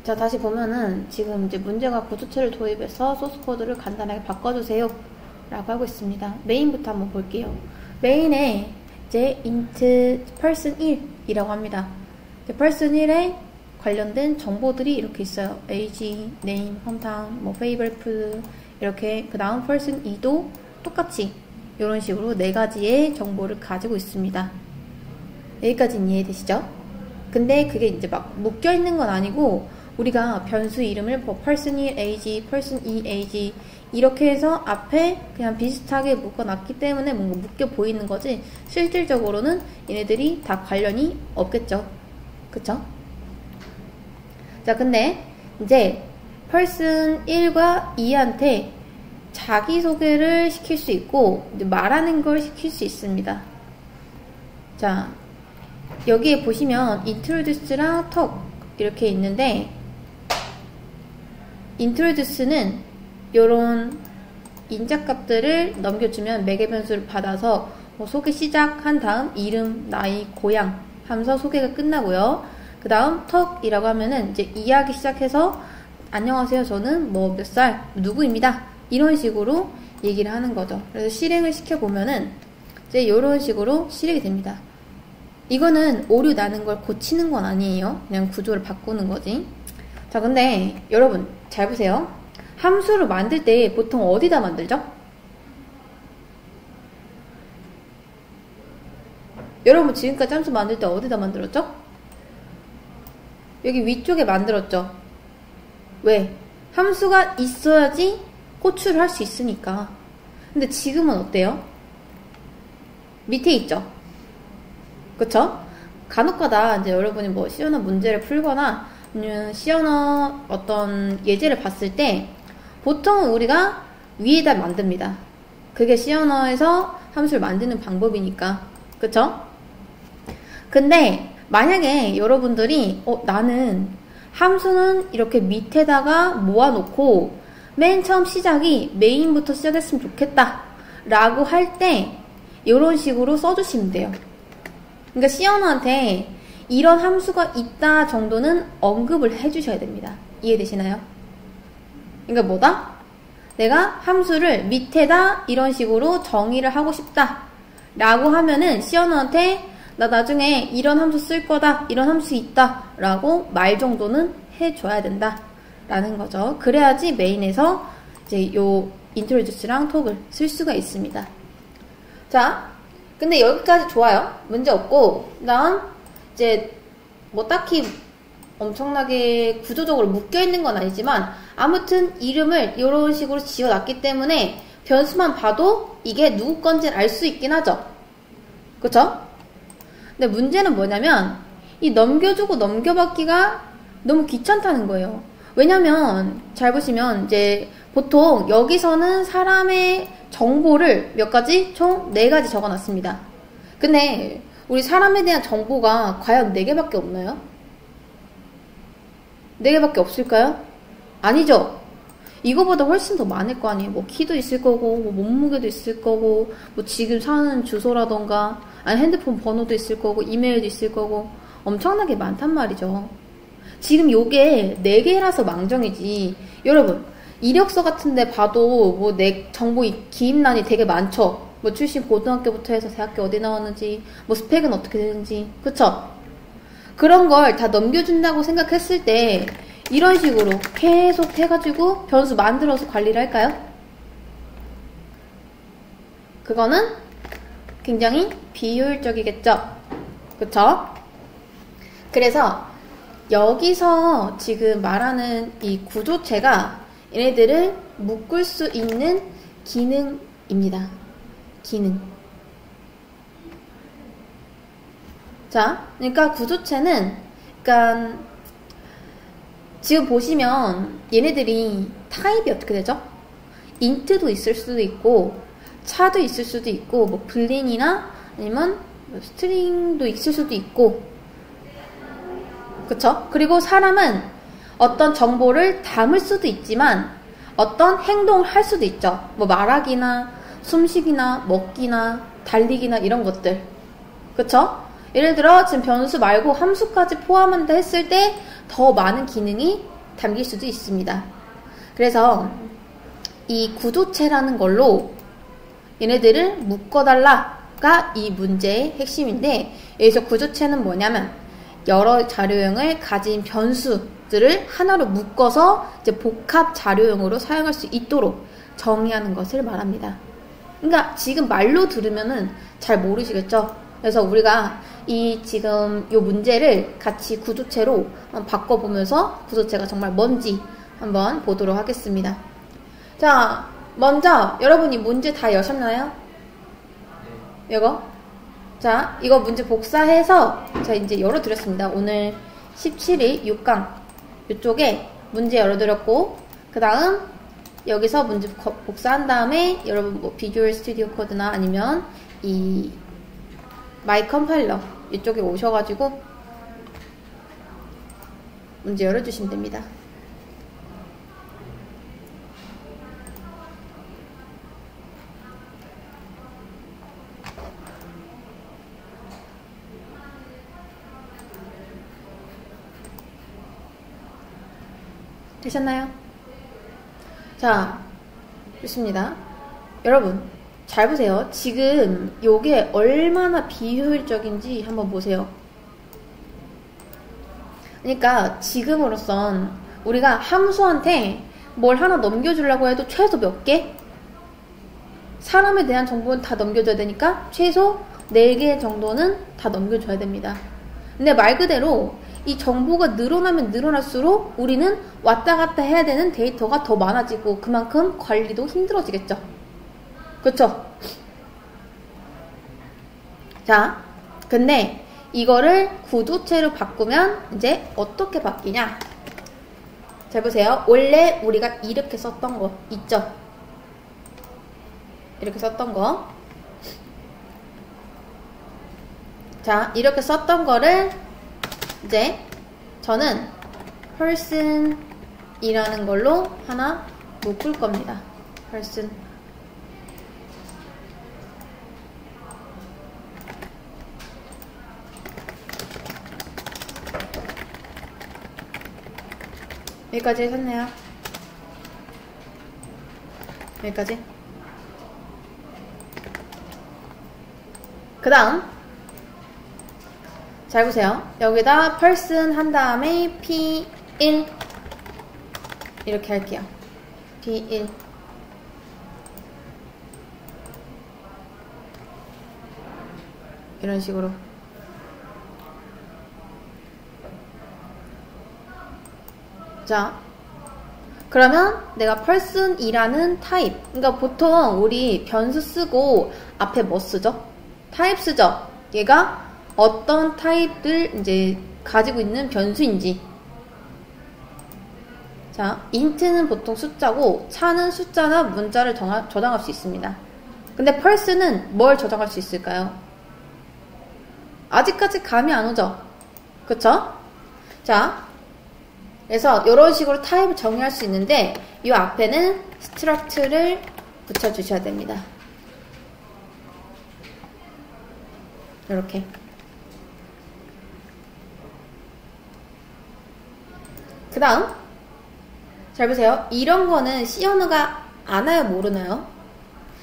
자, 다시 보면은 지금 이제 문제가 구조체를 도입해서 소스 코드를 간단하게 바꿔주세요 라고 하고 있습니다. 메인부터 한번 볼게요. 메인에 이제 int person 1이라고 합니다. person 1에 관련된 정보들이 이렇게 있어요. age, name, hometown, 뭐 favorite food 이렇게. 그 다음 person 2도 똑같이 이런 식으로 4가지의 정보를 가지고 있습니다. 여기까지는 이해되시죠? 근데 그게 이제 막 묶여 있는 건 아니고 우리가 변수 이름을 뭐 person 1 age, person 2 age 이렇게 해서 앞에 그냥 비슷하게 묶어놨기 때문에 뭔가 묶여 보이는 거지 실질적으로는 얘네들이 다 관련이 없겠죠. 그쵸? 자, 근데 이제 person 1과 2한테 자기소개를 시킬 수 있고 이제 말하는 걸 시킬 수 있습니다. 자, 여기에 보시면 introduce랑 talk 이렇게 있는데 introduce는 요런 인자값들을 넘겨주면 매개 변수를 받아서 뭐 소개 시작한 다음 이름, 나이, 고향 하면서 소개가 끝나고요. 그 다음 talk이라고 하면은 이제 이야기 시작해서 안녕하세요, 저는 뭐 몇 살 누구입니다 이런 식으로 얘기를 하는 거죠. 그래서 실행을 시켜보면은 이제 요런 식으로 실행이 됩니다. 이거는 오류 나는 걸 고치는 건 아니에요. 그냥 구조를 바꾸는 거지. 자, 근데 여러분 잘 보세요. 함수를 만들 때 보통 어디다 만들죠? 여러분 지금까지 함수 만들 때 어디다 만들었죠? 여기 위쪽에 만들었죠. 왜? 함수가 있어야지 호출을 할 수 있으니까. 근데 지금은 어때요? 밑에 있죠. 그쵸? 간혹가다 이제 여러분이 뭐 시언어 문제를 풀거나 아니면 시언어 어떤 예제를 봤을 때 보통은 우리가 위에다 만듭니다. 그게 시언어에서 함수를 만드는 방법이니까. 그쵸? 근데 만약에 여러분들이 나는 함수는 이렇게 밑에다가 모아놓고 맨 처음 시작이 메인부터 시작했으면 좋겠다 라고 할 때 이런 식으로 써주시면 돼요. 그러니까 시언어한테 이런 함수가 있다 정도는 언급을 해주셔야 됩니다. 이해되시나요? 그러니까 뭐다? 내가 함수를 밑에다 이런 식으로 정의를 하고 싶다 라고 하면은 시언어한테 나 나중에 이런 함수 쓸 거다, 이런 함수 있다 라고 말 정도는 해줘야 된다 라는 거죠. 그래야지 메인에서 이제 요 introduce랑 talk을 쓸 수가 있습니다. 자, 근데 여기까지 좋아요. 문제 없고, 그 다음 이제 뭐 딱히 엄청나게 구조적으로 묶여있는 건 아니지만 아무튼 이름을 이런 식으로 지어놨기 때문에 변수만 봐도 이게 누구 건지는 알 수 있긴 하죠. 그쵸? 근데 문제는 뭐냐면 이 넘겨주고 넘겨받기가 너무 귀찮다는 거예요. 왜냐면 잘 보시면 이제 보통 여기서는 사람의 정보를 몇 가지? 총 4가지 적어놨습니다. 근데 우리 사람에 대한 정보가 과연 4개밖에 없나요? 4개밖에 없을까요? 아니죠. 이거보다 훨씬 더 많을 거 아니에요. 뭐 키도 있을 거고, 뭐 몸무게도 있을 거고, 뭐 지금 사는 주소라던가, 아니 핸드폰 번호도 있을 거고, 이메일도 있을 거고, 엄청나게 많단 말이죠. 지금 요게 4개라서 망정이지. 여러분, 이력서 같은데 봐도 뭐 내 정보 기입란이 되게 많죠. 뭐 출신 고등학교부터 해서 대학교 어디 나왔는지, 뭐 스펙은 어떻게 되는지, 그쵸? 그런 걸 다 넘겨준다고 생각했을 때 이런 식으로 계속 해가지고 변수 만들어서 관리를 할까요? 그거는 굉장히 비효율적이겠죠? 그쵸? 그래서 여기서 지금 말하는 이 구조체가 얘네들을 묶을 수 있는 기능입니다. 기능. 자, 그러니까 구조체는, 그러니까 지금 보시면 얘네들이 타입이 어떻게 되죠? int도 있을 수도 있고, 차도 있을 수도 있고, 뭐 불린이나 아니면 스트링도 있을 수도 있고, 그쵸? 그리고 사람은 어떤 정보를 담을 수도 있지만 어떤 행동을 할 수도 있죠. 뭐 말하기나 숨쉬기나 먹기나 달리기나 이런 것들. 그쵸? 예를 들어 지금 변수 말고 함수까지 포함한다 했을 때 더 많은 기능이 담길 수도 있습니다. 그래서 이 구조체라는 걸로 얘네들을 묶어달라가 이 문제의 핵심인데, 여기서 구조체는 뭐냐면 여러 자료형을 가진 변수들을 하나로 묶어서 이제 복합 자료형으로 사용할 수 있도록 정의하는 것을 말합니다. 그러니까 지금 말로 들으면은 잘 모르시겠죠? 그래서 우리가 이 지금 요 문제를 같이 구조체로 바꿔보면서 구조체가 정말 뭔지 한번 보도록 하겠습니다. 자, 먼저 여러분이 문제 다 여셨나요? 이거? 자, 이거 문제 복사해서 자 이제 열어드렸습니다. 오늘 17일 6강 이쪽에 문제 열어드렸고, 그 다음 여기서 문제 복사한 다음에 여러분 뭐 비주얼 스튜디오 코드나 아니면 이 마이 컴파일러 이쪽에 오셔가지고 문제 열어주시면 됩니다. 되셨나요? 자, 좋습니다. 여러분 잘 보세요. 지금 요게 얼마나 비효율적인지 한번 보세요. 그러니까 지금으로선 우리가 함수한테 뭘 하나 넘겨주려고 해도 최소 몇 개? 사람에 대한 정보는 다 넘겨줘야 되니까 최소 4개 정도는 다 넘겨줘야 됩니다. 근데 말 그대로 이 정보가 늘어나면 늘어날수록 우리는 왔다 갔다 해야 되는 데이터가 더 많아지고 그만큼 관리도 힘들어지겠죠. 그쵸? 자, 근데 이거를 구조체로 바꾸면 이제 어떻게 바뀌냐? 잘 보세요. 원래 우리가 이렇게 썼던 거 있죠? 이렇게 썼던 거. 자, 이렇게 썼던 거를 이제 저는 person 이라는 걸로 하나 묶을 겁니다. person. 여기까지 했네요. 여기까지. 그 다음 잘 보세요. 여기다 person 한 다음에 p1 이렇게 할게요. p1 이런 식으로. 자, 그러면 내가 person이라는 타입, 그러니까 보통 우리 변수 쓰고 앞에 뭐 쓰죠? 타입 쓰죠? 얘가 어떤 타입을 이제 가지고 있는 변수인지. 자, int는 보통 숫자고 차는 숫자나 문자를 저장할 수 있습니다. 근데 person은 뭘 저장할 수 있을까요? 아직까지 감이 안 오죠? 그쵸? 자, 그래서 이런 식으로 타입을 정의할 수 있는데 이 앞에는 struct를 붙여주셔야 됩니다. 이렇게. 그 다음 잘 보세요. 이런 거는 C 언어가 아나요? 모르나요?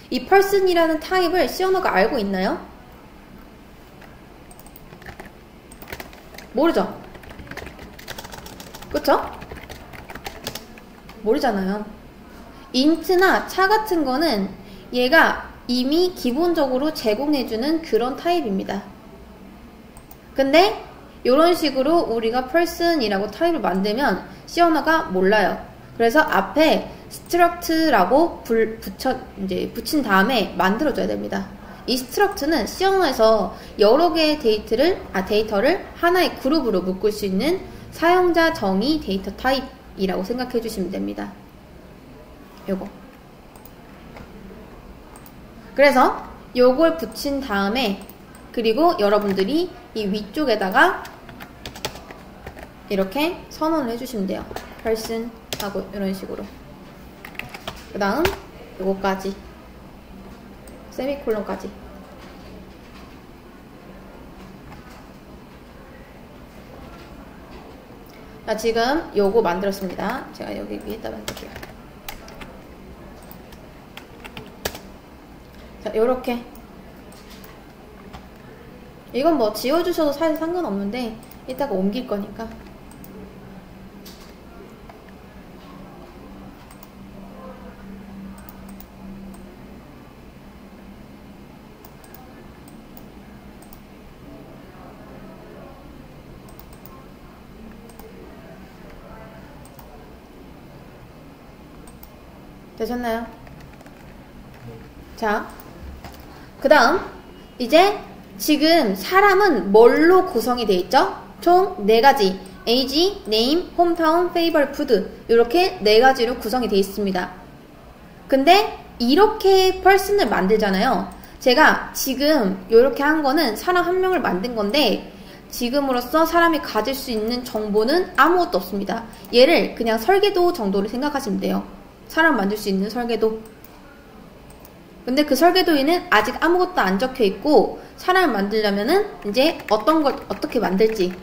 이 person이라는 타입을 C 언어가 알고 있나요? 모르죠? 그쵸? 모르잖아요. int나 차 같은 거는 얘가 이미 기본적으로 제공해주는 그런 타입입니다. 근데 이런 식으로 우리가 person이라고 타입을 만들면 C 언어가 몰라요. 그래서 앞에 struct라고 붙인 다음에 만들어줘야 됩니다. 이 struct는 C 언어에서 여러 개의 데이터를 하나의 그룹으로 묶을 수 있는 사용자 정의 데이터 타입이라고 생각해 주시면 됩니다. 요거. 그래서 요걸 붙인 다음에 그리고 여러분들이 이 위쪽에다가 이렇게 선언을 해주시면 돼요. person 하고 이런 식으로. 그 다음 요거까지 세미콜론까지. 자, 지금 요거 만들었습니다. 제가 여기 위에다 만들게요. 자, 요렇게. 이건 뭐 지워주셔도 사실 상관없는데 이따가 옮길 거니까. 되셨나요? 자, 그 다음 이제 지금 사람은 뭘로 구성이 돼 있죠? 총 4가지 age, name, hometown, favorite food 이렇게 4가지로 구성이 돼 있습니다. 근데 이렇게 person을 만들잖아요. 제가 지금 이렇게 한 거는 사람 한 명을 만든 건데 지금으로서 사람이 가질 수 있는 정보는 아무것도 없습니다. 얘를 그냥 설계도 정도로 생각하시면 돼요. 사람 만들 수 있는 설계도. 근데 그 설계도에는 아직 아무것도 안 적혀 있고 사람을 만들려면은 이제 어떤 걸 어떻게 만들지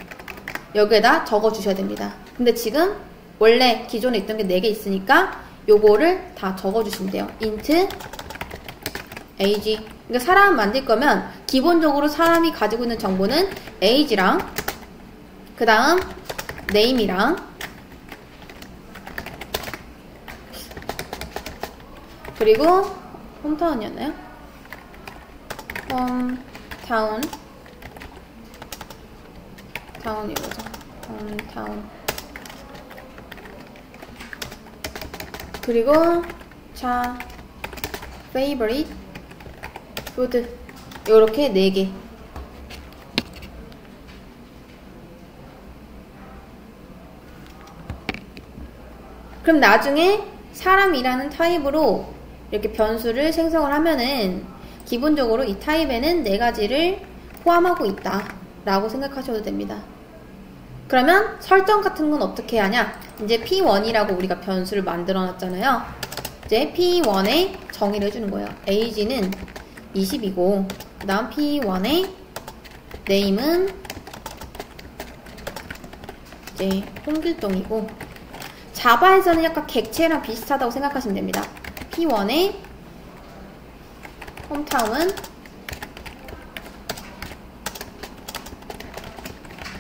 여기에다 적어 주셔야 됩니다. 근데 지금 원래 기존에 있던 게 4개 있으니까 요거를 다 적어 주시면 돼요. int age. 그러니까 사람 만들 거면 기본적으로 사람이 가지고 있는 정보는 age랑 그 다음 name이랑 그리고 홈타운이었나요? 홈타운 타운 이거죠. 홈타운 그리고 자 favorite food 요렇게 4개. 그럼 나중에 사람이라는 타입으로 이렇게 변수를 생성을 하면은 기본적으로 이 타입에는 4가지를 포함하고 있다 라고 생각하셔도 됩니다. 그러면 설정 같은 건 어떻게 하냐? 이제 p1이라고 우리가 변수를 만들어 놨잖아요. 이제 p1에 정의를 해주는 거예요. age는 20이고 그 다음 p1에 name은 이제 홍길동이고 자바에서는 약간 객체랑 비슷하다고 생각하시면 됩니다. p1의 홈타운은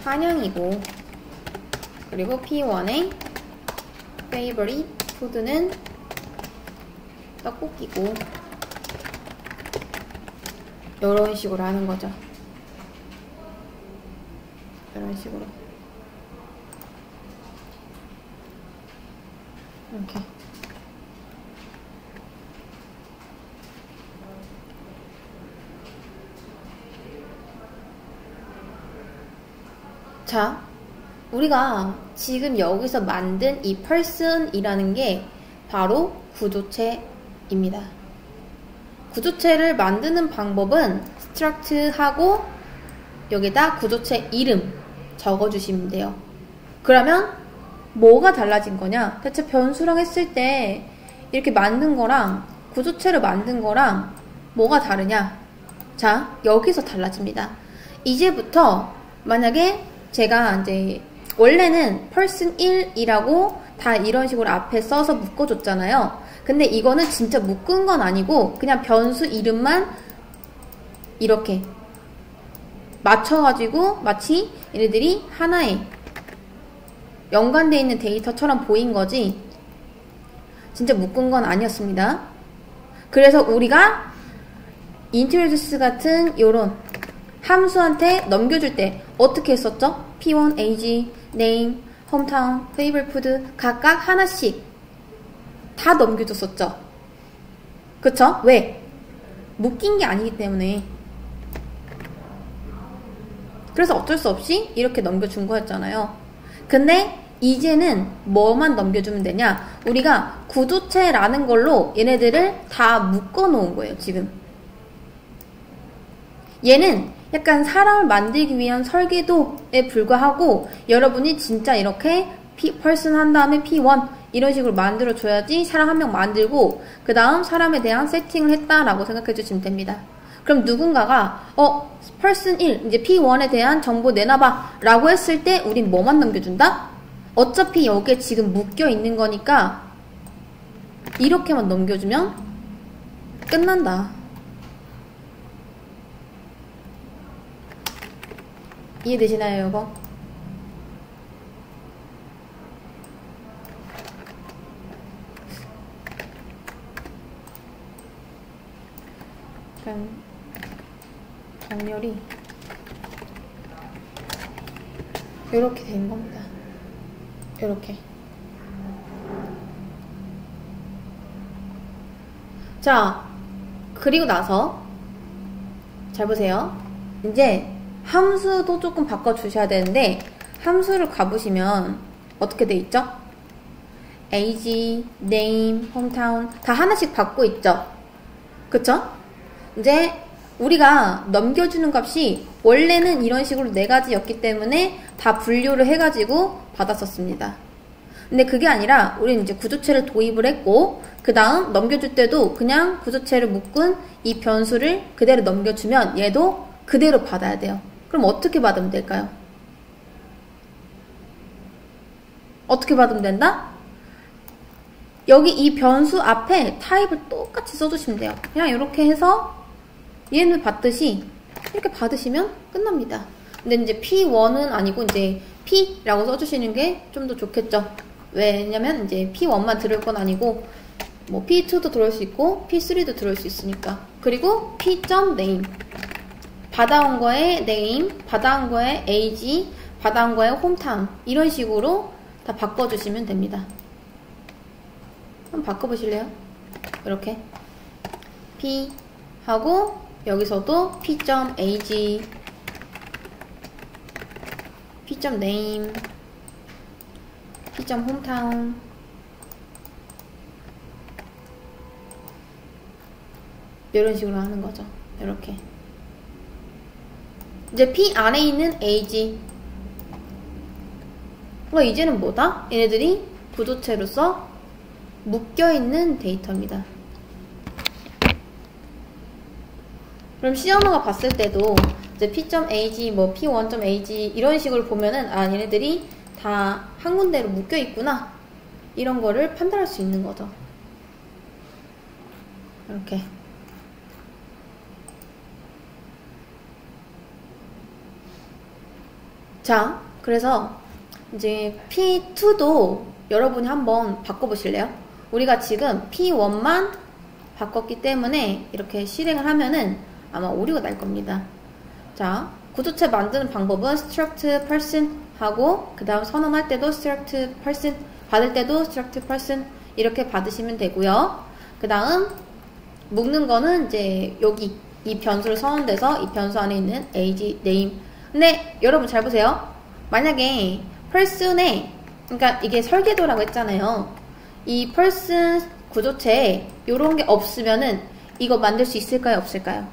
한양이고 그리고 p1의 favorite food는 떡볶이고 이런 식으로 하는 거죠. 이런 식으로 이렇게. 자, 우리가 지금 여기서 만든 이 person이라는 게 바로 구조체입니다. 구조체를 만드는 방법은 struct하고 여기다 구조체 이름 적어주시면 돼요. 그러면 뭐가 달라진 거냐? 대체 변수랑 했을 때 이렇게 만든 거랑 구조체를 만든 거랑 뭐가 다르냐? 자, 여기서 달라집니다. 이제부터 만약에 제가 이제 원래는 person 1이라고 다 이런 식으로 앞에 써서 묶어줬잖아요. 근데 이거는 진짜 묶은 건 아니고 그냥 변수 이름만 이렇게 맞춰가지고 마치 얘네들이 하나에 연관되어 있는 데이터처럼 보인 거지 진짜 묶은 건 아니었습니다. 그래서 우리가 introduce 같은 요런 함수한테 넘겨줄 때 어떻게 했었죠? p1, age, name, hometown, favorite food 각각 하나씩 다 넘겨줬었죠. 그쵸? 왜? 묶인 게 아니기 때문에. 그래서 어쩔 수 없이 이렇게 넘겨준 거였잖아요. 근데 이제는 뭐만 넘겨주면 되냐? 우리가 구조체라는 걸로 얘네들을 다 묶어 놓은 거예요, 지금. 얘는 약간 사람을 만들기 위한 설계도에 불과하고 여러분이 진짜 이렇게 person 한 다음에 p1 이런 식으로 만들어 줘야지 사람 한 명 만들고 그 다음 사람에 대한 세팅을 했다라고 생각해 주시면 됩니다. 그럼 누군가가 person 1 이제 p1에 대한 정보 내놔봐 라고 했을 때 우린 뭐만 넘겨준다? 어차피 여기에 지금 묶여 있는 거니까 이렇게만 넘겨주면 끝난다. 이해되시나요, 이거? 약간 정렬이 이렇게 된 겁니다. 이렇게. 자, 그리고 나서 잘 보세요. 이제 함수도 조금 바꿔주셔야 되는데, 함수를 가보시면 어떻게 돼 있죠? age, name, hometown 다 하나씩 받고 있죠? 그쵸? 이제 우리가 넘겨주는 값이 원래는 이런 식으로 4가지였기 때문에 다 분류를 해가지고 받았었습니다. 근데 그게 아니라 우리는 이제 구조체를 도입을 했고, 그 다음 넘겨줄 때도 그냥 구조체를 묶은 이 변수를 그대로 넘겨주면 얘도 그대로 받아야 돼요. 그럼 어떻게 받으면 될까요? 어떻게 받으면 된다? 여기 이 변수 앞에 타입을 똑같이 써주시면 돼요. 그냥 이렇게 해서 얘는 받듯이 이렇게 받으시면 끝납니다. 근데 이제 P1은 아니고 이제 P라고 써주시는 게 좀 더 좋겠죠. 왜냐면 이제 P1만 들을 건 아니고 뭐 P2도 들어올 수 있고 P3도 들어올 수 있으니까. 그리고 P.name 받아온 거에 name, 받아온 거에 age, 받아온 거에 hometown 이런 식으로 다 바꿔주시면 됩니다. 한번 바꿔보실래요? 이렇게 P 하고 여기서도 P.age, P.name, P.hometown 이런 식으로 하는 거죠. 이렇게. 이제 P 안에 있는 age. 이제는 뭐다? 얘네들이 구조체로서 묶여있는 데이터입니다. 그럼 시험어가 봤을 때도 이제 P.ag, 뭐 P1.ag 이런 식으로 보면은 아, 얘네들이 다 한 군데로 묶여있구나. 이런 거를 판단할 수 있는 거죠. 이렇게. 자, 그래서 이제 P2도 여러분이 한번 바꿔보실래요? 우리가 지금 P1만 바꿨기 때문에 이렇게 실행을 하면은 아마 오류가 날 겁니다. 자, 구조체 만드는 방법은 struct person 하고 그 다음 선언할 때도 struct person, 받을 때도 struct person 이렇게 받으시면 되고요. 그 다음 묶는 거는 이제 여기 이 변수를 선언돼서 이 변수 안에 있는 age, name. 근데 여러분 잘 보세요. 만약에 person에, 그러니까 이게 설계도라고 했잖아요. 이 person 구조체에 요런 게 없으면은 이거 만들 수 있을까요? 없을까요?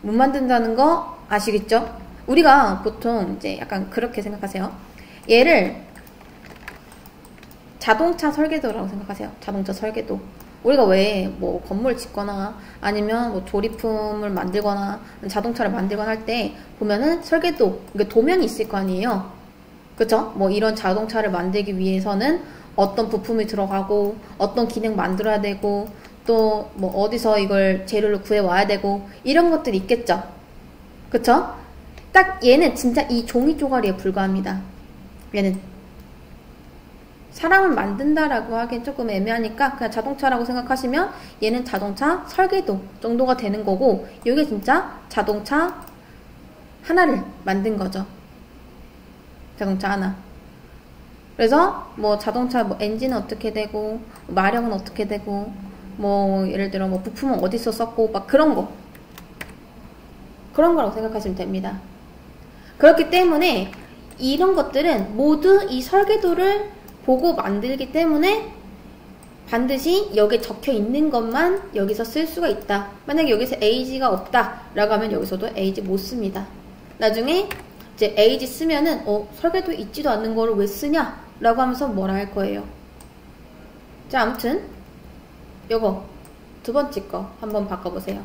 못 만든다는 거 아시겠죠? 우리가 보통 이제 약간 그렇게 생각하세요. 얘를 자동차 설계도라고 생각하세요. 자동차 설계도. 우리가 왜 뭐 건물 짓거나 아니면 뭐 조립품을 만들거나 자동차를 만들거나 할 때 보면은 설계도, 그러니까 도면이 있을 거 아니에요. 그쵸? 뭐 이런 자동차를 만들기 위해서는 어떤 부품이 들어가고 어떤 기능 만들어야 되고 또 뭐 어디서 이걸 재료를 구해 와야 되고 이런 것들이 있겠죠. 그쵸? 딱 얘는 진짜 이 종이 쪼가리에 불과합니다. 얘는 사람을 만든다라고 하기엔 조금 애매하니까 그냥 자동차라고 생각하시면 얘는 자동차 설계도 정도가 되는 거고, 이게 진짜 자동차 하나를 만든 거죠. 자동차 하나. 그래서 뭐 자동차 뭐 엔진은 어떻게 되고 마력은 어떻게 되고 뭐 예를 들어 뭐 부품은 어디서 썼고 막 그런 거라고 생각하시면 됩니다. 그렇기 때문에 이런 것들은 모두 이 설계도를 보고 만들기 때문에 반드시 여기에 적혀 있는 것만 여기서 쓸 수가 있다. 만약에 여기서 age가 없다 라고 하면 여기서도 age 못 씁니다. 나중에 이제 age 쓰면은 설계도에 있지도 않는 거를 왜 쓰냐 라고 하면서 뭐라 할 거예요. 자, 아무튼 요거 두 번째 거 한번 바꿔보세요.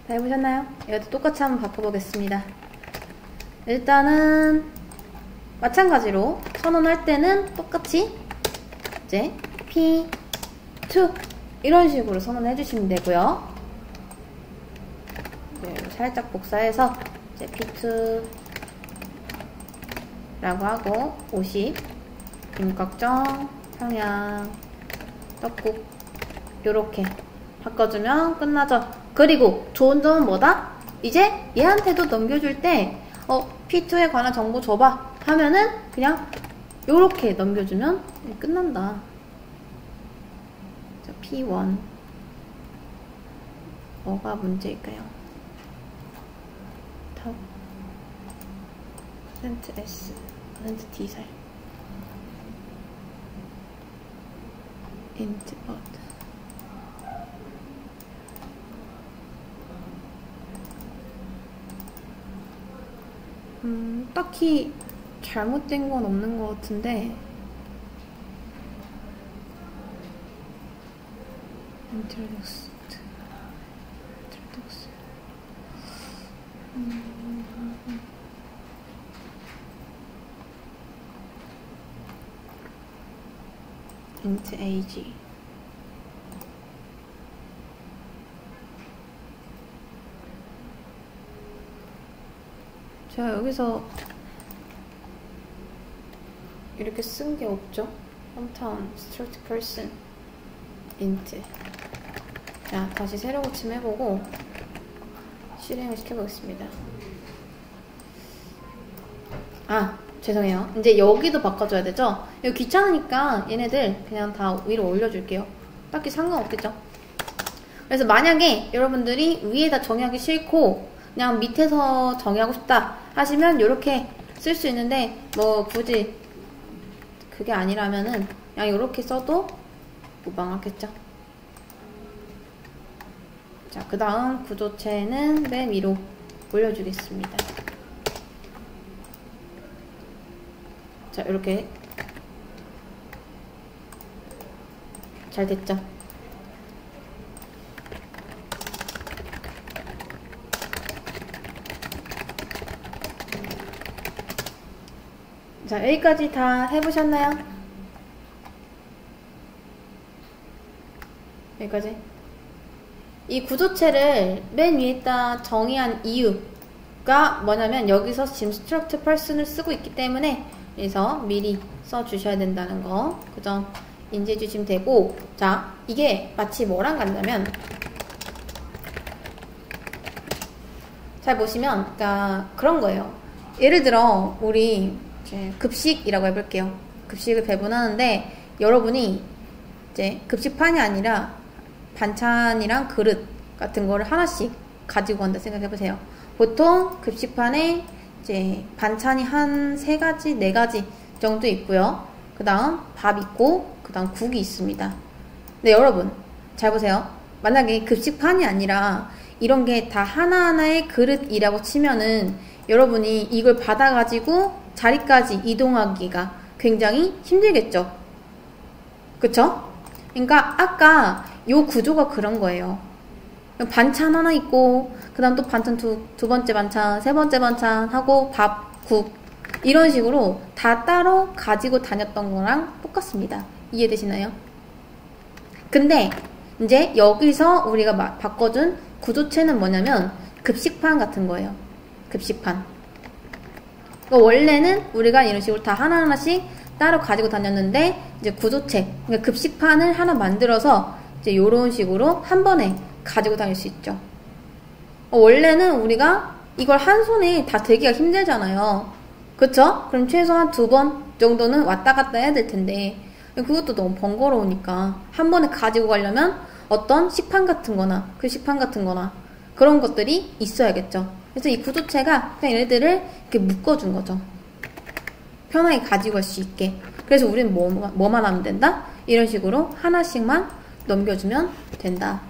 다 해보셨나요? 이것도 똑같이 한번 바꿔보겠습니다. 일단은 마찬가지로 선언할 때는 똑같이 이제 P2 이런 식으로 선언해 주시면 되고요. 네, 살짝 복사해서 이제 P2 라고 하고 50 임꺽정 평양 떡국 요렇게 바꿔주면 끝나죠. 그리고 좋은 점은 뭐다? 이제 얘한테도 넘겨줄 때 P2에 관한 정보 줘봐 하면은 그냥 요렇게 넘겨주면 끝난다. 자, P1 뭐가 문제일까요? 탑 %S %D살 int odd 딱히 잘못된 건 없는 것 같은데 introduce int age 제가 여기서 이렇게 쓴 게 없죠? hometown struct person int. 자, 다시 새로 고침해보고 실행을 시켜보겠습니다. 아, 죄송해요. 이제 여기도 바꿔줘야 되죠? 이거 귀찮으니까 얘네들 그냥 다 위로 올려줄게요. 딱히 상관없겠죠? 그래서 만약에 여러분들이 위에다 정의하기 싫고 그냥 밑에서 정의하고 싶다 하시면 이렇게 쓸 수 있는데 뭐 굳이 그게 아니라면은 그냥 이렇게 써도 무방하겠죠. 자, 그 다음 구조체는 맨 위로 올려주겠습니다. 자, 이렇게 잘 됐죠? 자, 여기까지 다 해보셨나요? 여기까지. 이 구조체를 맨 위에다 정의한 이유가 뭐냐면 여기서 지금 struct person을 쓰고 있기 때문에 그래서 미리 써주셔야 된다는 거 그 점 인지해 주시면 되고, 자, 이게 마치 뭐랑 같냐면 잘 보시면 그러니까 그런 거예요. 예를 들어 우리 이제 급식이라고 해볼게요. 급식을 배분하는데 여러분이 이제 급식판이 아니라 반찬이랑 그릇 같은 거를 하나씩 가지고 간다 생각해보세요. 보통 급식판에 이제 반찬이 한 3가지, 4가지 정도 있고요. 그 다음 밥 있고 그 다음 국이 있습니다. 근데 여러분 잘 보세요. 만약에 급식판이 아니라 이런 게 다 하나하나의 그릇이라고 치면은 여러분이 이걸 받아가지고 자리까지 이동하기가 굉장히 힘들겠죠. 그쵸? 그러니까 아까 요 구조가 그런 거예요. 반찬 하나 있고 그 다음 또 반찬 두 번째 반찬, 세 번째 반찬 하고 밥, 국 이런 식으로 다 따로 가지고 다녔던 거랑 똑같습니다. 이해되시나요? 근데 이제 여기서 우리가 바꿔준 구조체는 뭐냐면 급식판 같은 거예요. 급식판. 원래는 우리가 이런 식으로 다 하나하나씩 따로 가지고 다녔는데 이제 구조체, 그러니까 급식판을 하나 만들어서 이제 요런 식으로 한 번에 가지고 다닐 수 있죠. 원래는 우리가 이걸 한 손에 다 들기가 힘들잖아요. 그쵸? 그럼 최소한 2번 정도는 왔다 갔다 해야 될 텐데 그것도 너무 번거로우니까 한 번에 가지고 가려면 어떤 식판 같은 거나 급식판 같은 거나 그런 것들이 있어야겠죠. 그래서 이 구조체가 그냥 얘네들을 이렇게 묶어준 거죠. 편하게 가지고 갈 수 있게. 그래서 우리는 뭐만 하면 된다? 이런 식으로 하나씩만 넘겨주면 된다.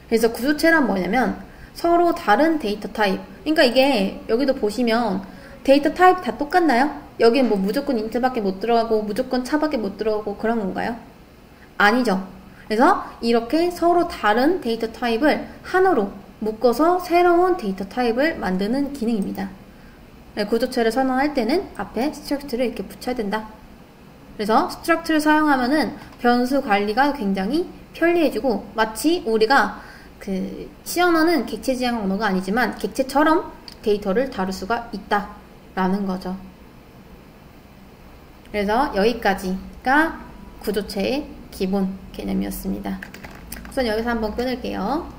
그래서 구조체란 뭐냐면 서로 다른 데이터 타입. 그러니까 이게 여기도 보시면 데이터 타입 다 똑같나요? 여기는 뭐 무조건 인트밖에 못 들어가고 무조건 차밖에 못 들어가고 그런 건가요? 아니죠. 그래서 이렇게 서로 다른 데이터 타입을 하나로 묶어서 새로운 데이터 타입을 만드는 기능입니다. 구조체를 선언할 때는 앞에 struct를 이렇게 붙여야 된다. 그래서 struct를 사용하면은 변수 관리가 굉장히 편리해지고, 마치 우리가 그 C 언어는 객체 지향 언어가 아니지만 객체처럼 데이터를 다룰 수가 있다 라는 거죠. 그래서 여기까지가 구조체의 기본 개념이었습니다. 우선 여기서 한번 끊을게요.